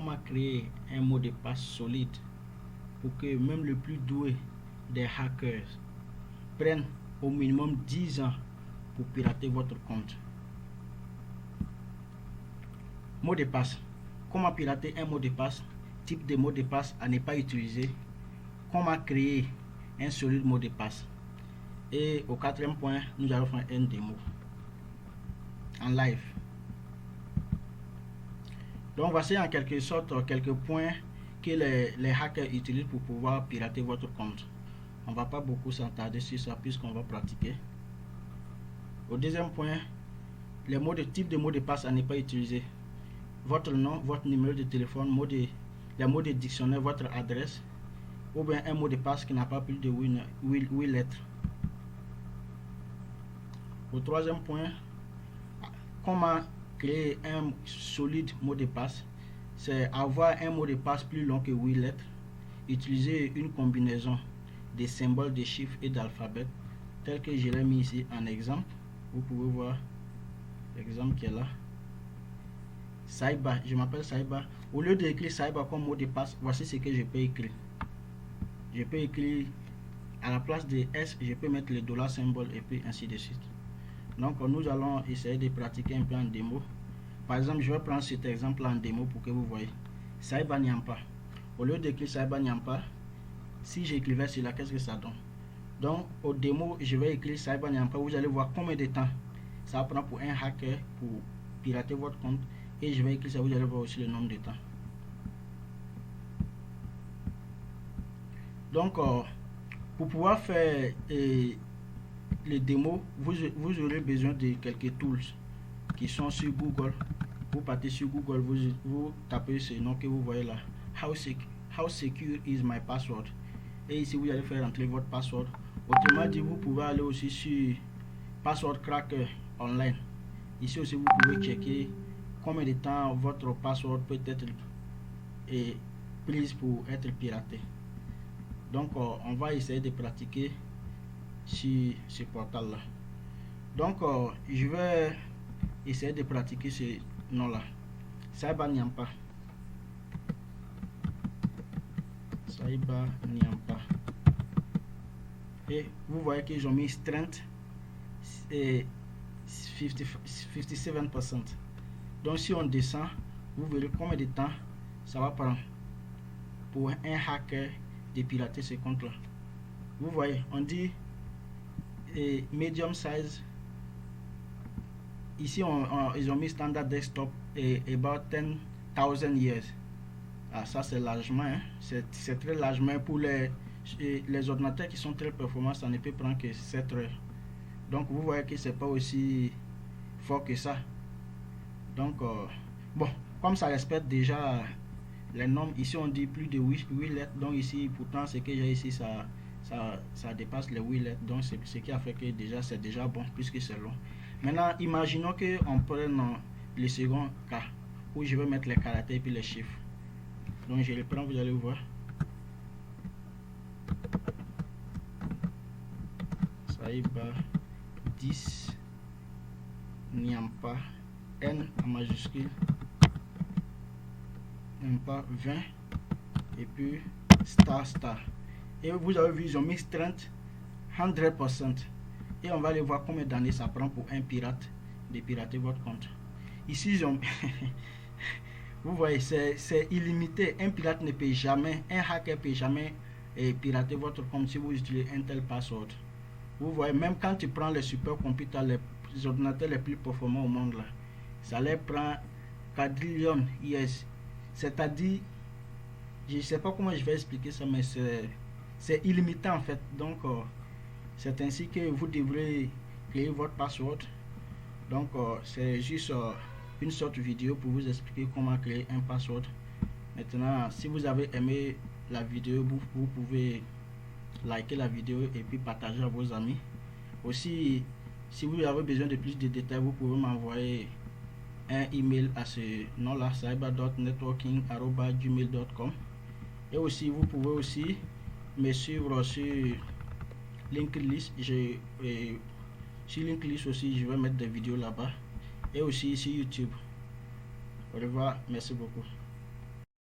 comment créer un mot de passe solide pour que même le plus doué des hackers prenne au minimum 10 ans pour pirater votre compte. Mot de passe. Comment pirater un mot de passe? Type de mot de passe à ne pas utiliser. Comment créer un solide mot de passe? Et au quatrième point, nous allons faire une démo en live. Donc voici en quelque sorte quelques points que les hackers utilisent pour pouvoir pirater votre compte. On va pas beaucoup s'attarder sur ça puisqu'on va pratiquer. Au deuxième point, les mots de type de mot de passe à ne pas utiliser. Votre nom, votre numéro de téléphone, les mots de dictionnaire, votre adresse, ou bien un mot de passe qui n'a pas plus de 8 lettres. Au troisième point, comment créer un solide mot de passe? C'est avoir un mot de passe plus long que 8 lettres, utiliser une combinaison des symboles, de chiffres et d'alphabet, tel que je l'ai mis ici en exemple. Vous pouvez voir l'exemple qui est là. Saiba, je m'appelle Saiba. Au lieu d'écrire Saiba comme mot de passe, voici ce que je peux écrire. Je peux écrire à la place de S, je peux mettre le dollar symbole et puis ainsi de suite. Donc nous allons essayer de pratiquer un peu en démo. Par exemple, je vais prendre cet exemple en démo pour que vous voyez. Saiba Nyampa. Au lieu d'écrire Saiba Nyampa, si j'écrivais cela, qu'est-ce que ça donne? Donc au démo, je vais écrire Saiba Nyampa. Vous allez voir combien de temps ça prend pour un hacker pour pirater votre compte. Et je vais écrire ça, vous allez voir aussi le nombre de temps. Donc pour pouvoir faire les démos, vous aurez besoin de quelques tools qui sont sur Google. Vous partez sur Google, vous tapez ce nom que vous voyez là, how secure is my password, et ici vous allez faire entrer votre password. Autrement dit, vous pouvez aller aussi sur Password Cracker online. Ici aussi vous pouvez checker combien de temps votre password peut être prise pour être piraté. Donc on va essayer de pratiquer sur ce portal là. Donc je vais essayer de pratiquer ce nom là, Saiba Nyampa. Saiba Nyampa. Et vous voyez qu'ils ont mis strength et 57%. Donc si on descend, vous verrez combien de temps ça va prendre pour un hacker de pirater ce compte là. Vous voyez, on dit medium size. Ici ils ont mis standard desktop et about 10,000 years. Ah, ça c'est largement, hein? C'est très largement. Pour les ordinateurs qui sont très performants, ça ne peut prendre que 7 heures. Donc vous voyez que c'est pas aussi fort que ça. Donc bon, comme ça respecte déjà les normes, ici on dit plus de 8 lettres. Donc ici pourtant ce que j'ai ici ça dépasse les 8 lettres. Donc c'est ce qui a fait que déjà c'est déjà bon puisque c'est long. Maintenant imaginons que on prenne le second cas où je vais mettre les caractères et puis les chiffres. Donc je les prends, vous allez voir. Saiba 10 Nyampa, N en majuscule, Nyampa 20 et puis star. Et vous avez vu, ils ont mis strength 100%. Et on va aller voir combien d'années ça prend pour un pirate de pirater votre compte. Ici ils ont vous voyez, c'est illimité. Un pirate ne peut jamais, un hacker peut jamais pirater votre compte si vous utilisez un tel password. Vous voyez, même quand tu prends les supercomputers, les ordinateurs les plus performants au monde là, ça les prend quadrillion years. C'est-à-dire, je ne sais pas comment je vais expliquer ça, mais c'est illimité en fait. Donc c'est ainsi que vous devrez créer votre password. Donc c'est juste une sorte de vidéo pour vous expliquer comment créer un password. Maintenant, si vous avez aimé la vidéo, vous pouvez liker la vidéo et puis partager à vos amis. Aussi, si vous avez besoin de plus de détails, vous pouvez m'envoyer un email à ce nom là, saiba.networking@gmail.com. et aussi vous pouvez aussi me suivre sur LinkedIn. Sur LinkedIn aussi je vais mettre des vidéos là-bas, et aussi sur YouTube. Au revoir, merci beaucoup.